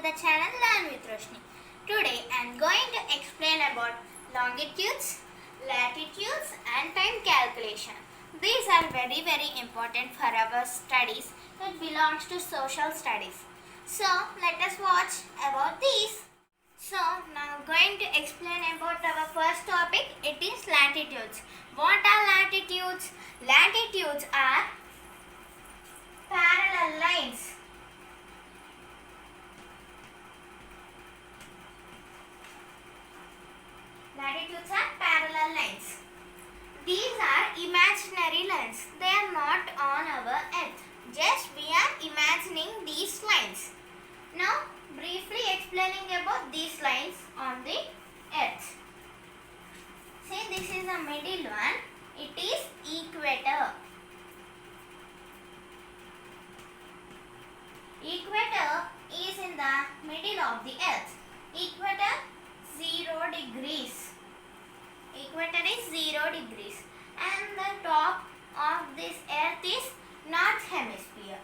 to the channel Learn with Roshni. Today I am going to explain about longitudes, latitudes and time calculation. These are very important for our studies. It belongs to social studies. So let us watch about these. So now I am going to explain about our first topic. It is latitudes. What are latitudes? Latitudes are parallel lines. Latitudes are parallel lines. These are imaginary lines. They are not on our earth. Just we are imagining these lines. Now briefly explaining about these lines on the earth. See, this is the middle one. It is equator. Equator is in the middle of the earth. Equator 0 degrees. Equator is 0 degrees. And the top of this earth is north hemisphere.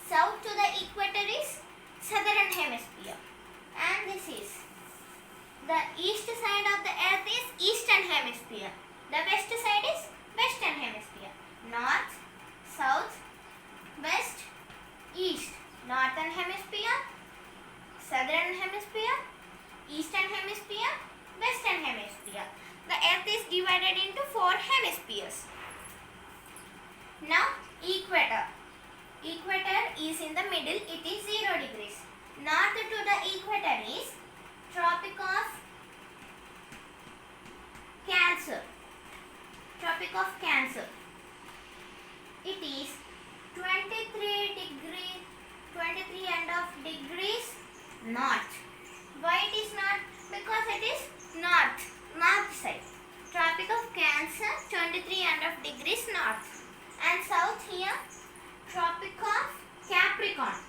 South to the equator is southern hemisphere. And this is the east side of the earth is eastern hemisphere. The west side is western hemisphere. North, south, west, east. Northern hemisphere, southern hemisphere, eastern hemisphere, western hemisphere. The earth is divided into 4 hemispheres. Now equator. Equator is in the middle. It is 0 degrees. North to the equator is Tropic of Cancer. Tropic of Cancer. It is 23.5 degrees north. Why it is north? Because it is north side. Tropic of Cancer 23.5 degrees north. And south here Tropic of Capricorn.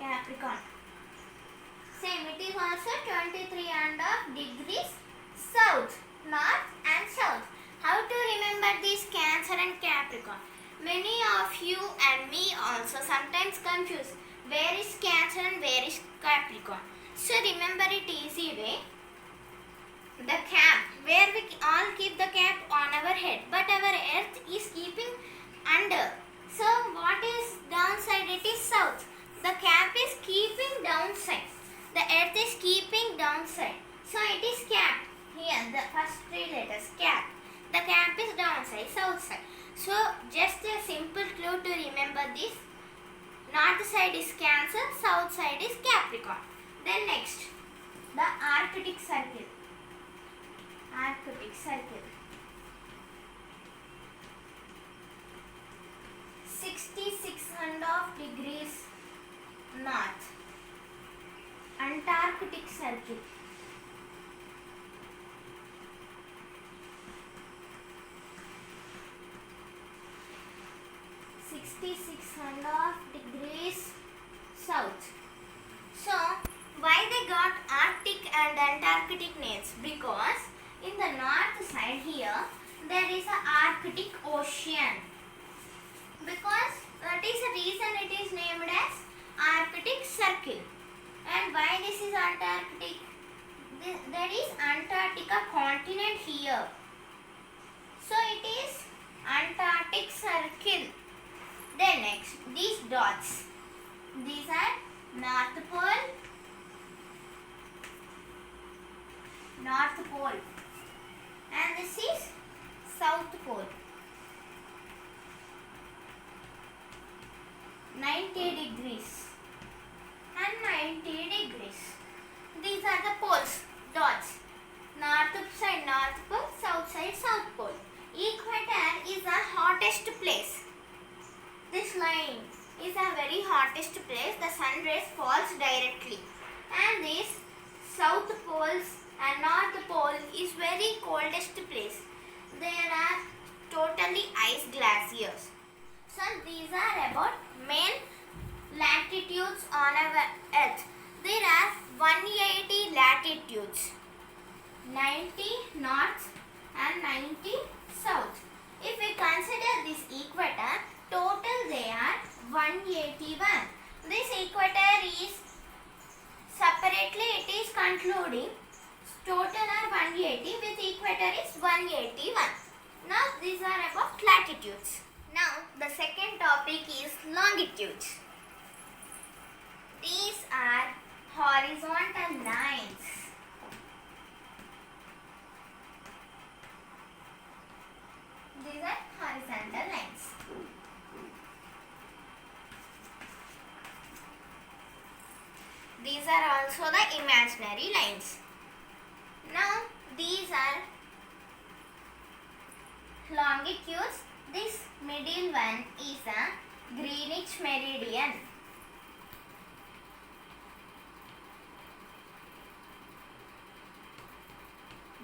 Capricorn. Same, it is also 23.5 degrees south. North and south. How to remember these Cancer and Capricorn? Many of you and me also sometimes confuse where is Cancer and where is Capricorn. So remember it easy way. The cap, where we all keep the cap on our head, but our earth is keeping under. So what is downside? It is south. The cap is keeping downside. The earth is keeping downside. So it is cap. Here the first 3 letters cap. The cap is downside, south side. So just a simple clue to remember this. North side is Cancer, south side is Capricorn. Then next, the Arctic Circle. Arctic Circle. 66.5 degrees north. Antarctic Circle. 66.5 degrees south. So, why they got Arctic and Antarctic names? Because in the north side here, there is a Arctic Ocean. Because that is the reason it is named as Arctic Circle. And why this is Antarctic? There is Antarctica continent here. So it is Antarctic Circle. Then next, these dots. These are North Pole, and this is South Pole. 90 degrees and 90 degrees. These are the poles, dots. North side North Pole, south side South Pole. Equator is the hottest place. This line is a very hottest place. The sun rays falls directly. And this South Poles and North Pole is very coldest place. There are totally ice glaciers. So these are about main latitudes on our earth. There are 180 latitudes. 90 north and 90 south. If we consider this equator, total they are these are about latitudes. Now the second topic is longitudes. These are horizontal lines. These are horizontal lines. These are also the imaginary lines. Now these are longitudes. This middle one is a Greenwich meridian.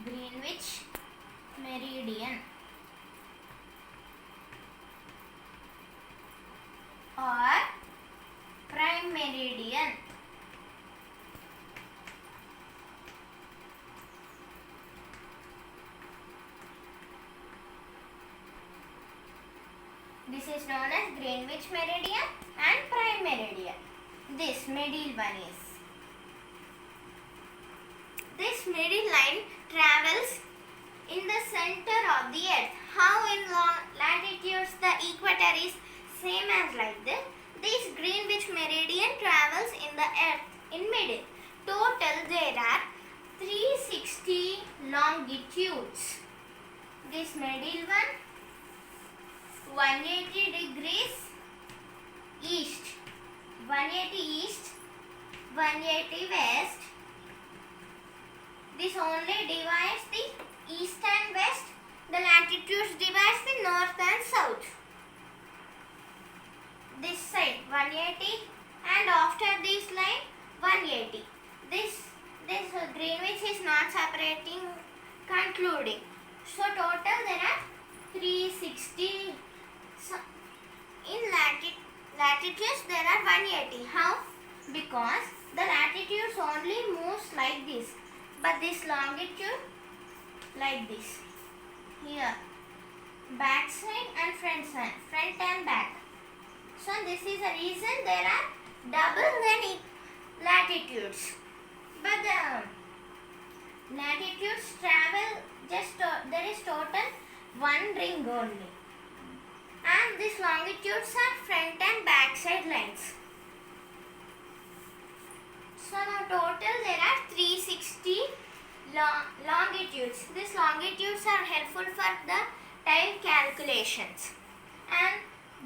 Greenwich meridian or prime meridian. This is known as Greenwich meridian and prime meridian. This middle one is. This middle line travels in the center of the earth. How in latitudes the equator is same as like this. This Greenwich meridian travels in the earth in middle. Total there are 360 longitudes. This middle one 180 degrees east, 180 east, 180 west. This only divides the east and west. The latitudes divides the north and south. This side 180 and after this line 180. This Greenwich is not separating, concluding. So total there are 360. So in latitudes there are 180. How? Because the latitudes only moves like this, but this longitude like this. Here back side and front side, front and back. So this is the reason there are double many latitudes. But the latitudes travel there is total one ring only. And these longitudes are front and back side lines. So now total there are 360 longitudes. These longitudes are helpful for the time calculations. And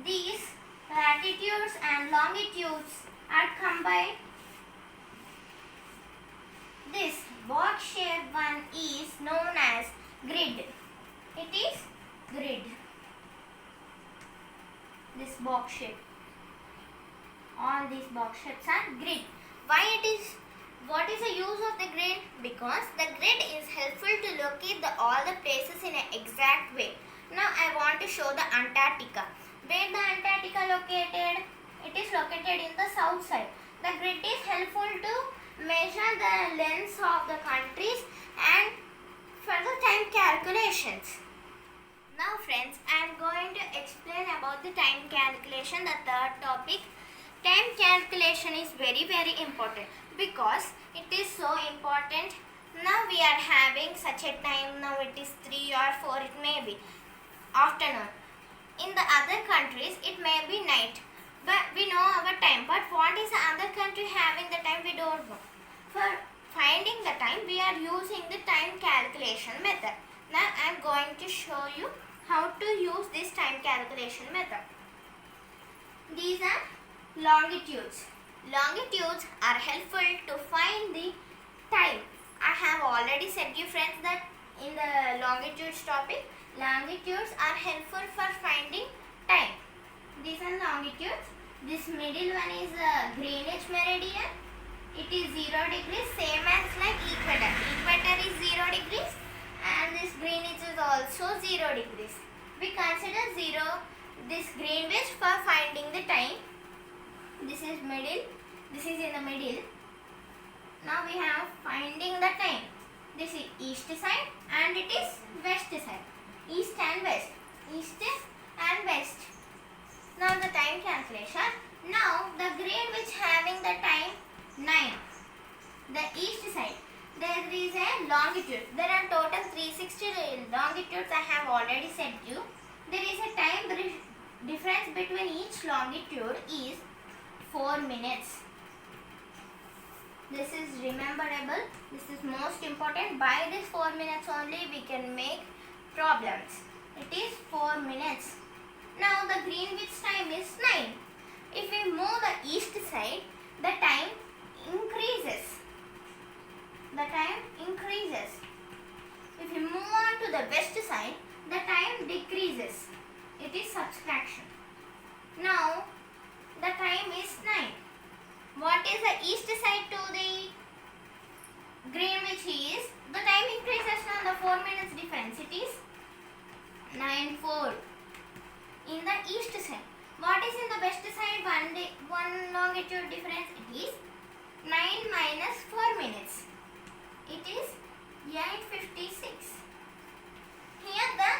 these latitudes and longitudes are combined. This box shaped one is known as grid. It is grid. This box shape. All these box shapes are grid. What is the use of the grid? Because the grid is helpful to locate all the places in an exact way. Now I want to show the Antarctica. Where the Antarctica located? It is located in the south side. The grid is helpful to measure the lengths of the countries and for the time calculations. Now friends, I am going to explain about the time calculation, the third topic. Time calculation is very important because it is so important. Now we are having such a time, now it is 3 or 4, it may be afternoon. In the other countries it may be night, but we know our time. But what is the other country having the time, we don't know. For finding the time we are using the time calculation method. Now I am going to show you how to use this time calculation method. These are longitudes. Longitudes are helpful to find the time. I have already said you friends that in the longitudes topic, longitudes are helpful for finding time. These are longitudes. This middle one is Greenwich meridian. It is 0 degrees, same as like equator. Equator is 0 degrees and this Greenwich is also 0 degrees. We consider this Greenwich for finding the time. This is middle. This is in the middle. Now we have finding the time. This is east side and it is west side. East and west. East and west. Now the time calculation. Now the Greenwich having the time 9. The east side. There is a longitude. There are total 360 longitudes I have already said you. between each longitude is 4 minutes. This is rememberable. This is most important. By this 4 minutes only we can make problems. It is 4 minutes. Now the Greenwich time is 9. If we move the east side, the time increases. The time increases. If we move on to the west side, the time decreases. It is subtraction. Now the time is 9. What is the east side to the Greenwich is? The time increases from the 4 minutes difference. It is 9:04 in the east side. What is in the west side? One longitude difference. It is 9 minus 4 minutes. It is 8:56. Here the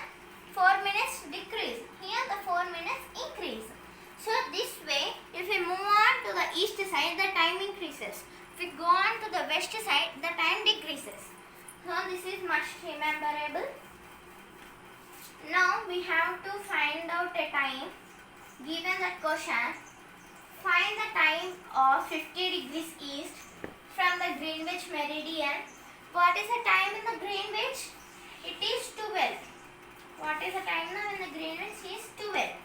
4 minutes decrease. Here the 4 minutes increase. So this way, if we move on to the east side, the time increases. If we go on to the west side, the time decreases. So this is much rememberable. Now we have to find out a time. Given the question, find the time of 50 degrees east from the Greenwich meridian. What is the time in the Greenwich? It is 12. What is the time now in the Greenwich is 12.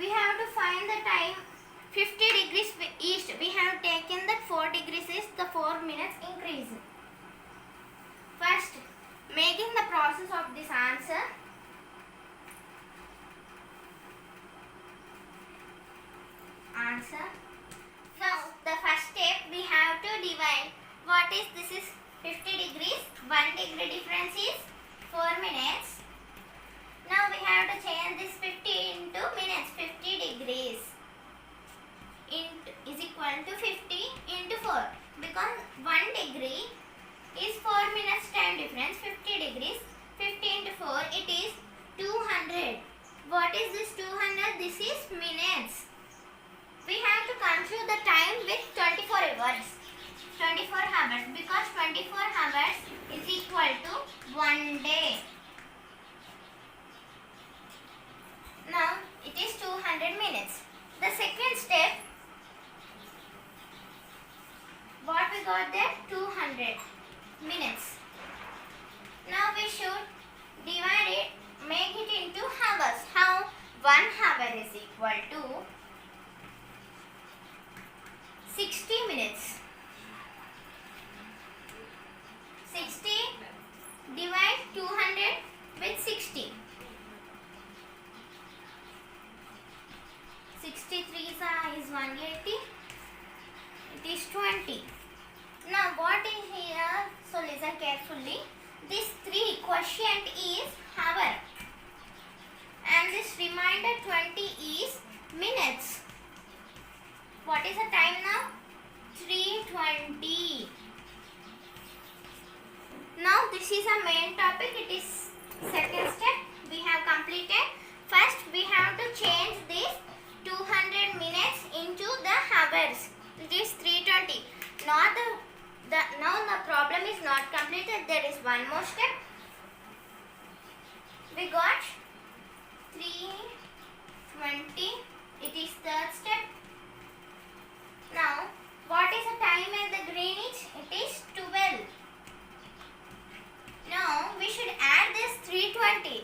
We have to find the time 50 degrees east. We have taken that 4 degrees is the 4 minutes increase. First, making the process of this answer. Now, the first step we have to divide. What is this is 50 degrees. 1 degree difference is 4 minutes. Now we have to change this 50 into minutes. 50 degrees is equal to 50 into 4. Because 1 degree is 4 minutes time difference. 50 degrees. 50 into 4, it is 200. What is this 200? This is minutes. We have to compute the time with 24 hours. 24 hours. Because 24 hours is equal to 1 day. Now it is 200 minutes. The second step, what we got there? 200 minutes. Now we should divide it, make it into hours. How? 1 hour is equal to 60 minutes. 60 divide 200 with 60. 63 is 180. It is 20. Now what is here? So listen carefully. This 3 quotient is hour. And this remainder 20 is minutes. What is the time now? 3:20. Now this is a main topic. It is second step. We have completed. First we have to change this 200 minutes into the hours. It is 3:20. Now the problem is not completed. There is one more step. We got 3:20. It is third step. Now what is the time at the Greenwich? It is 12. Now we should add this 3:20.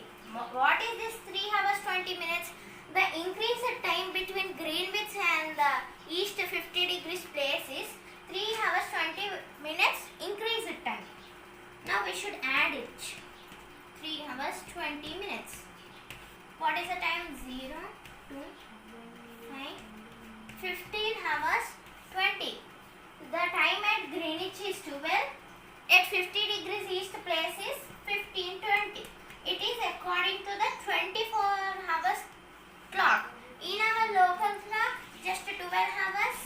What is this 3 hours 20 minutes? The increased time between Greenwich and the east 50 degrees place is 3 hours 20 minutes increased time. Now we should add it. 3 hours 20 minutes. What is the time? 0, 2, 5, 15 hours 20. The time at Greenwich is 12. At 50 degrees east place is 15:20. It is according to the 24 hours clock. In our local clock, just 12 hours.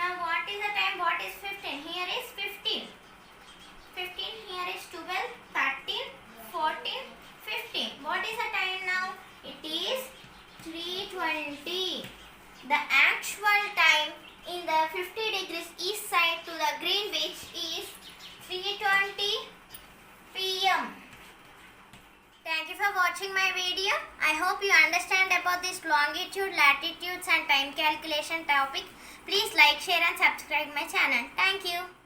Now what is the time? What is 15? Here is 15. 15, here is 12, 13, 14, 15. What is the time now? It is 3:20. The actual time in the 50 degrees east side to the Greenwich is 3:20 p.m. Thank you for watching my video. I hope you understand about this longitude, latitudes and time calculation topic. Please like, share and subscribe my channel. Thank you.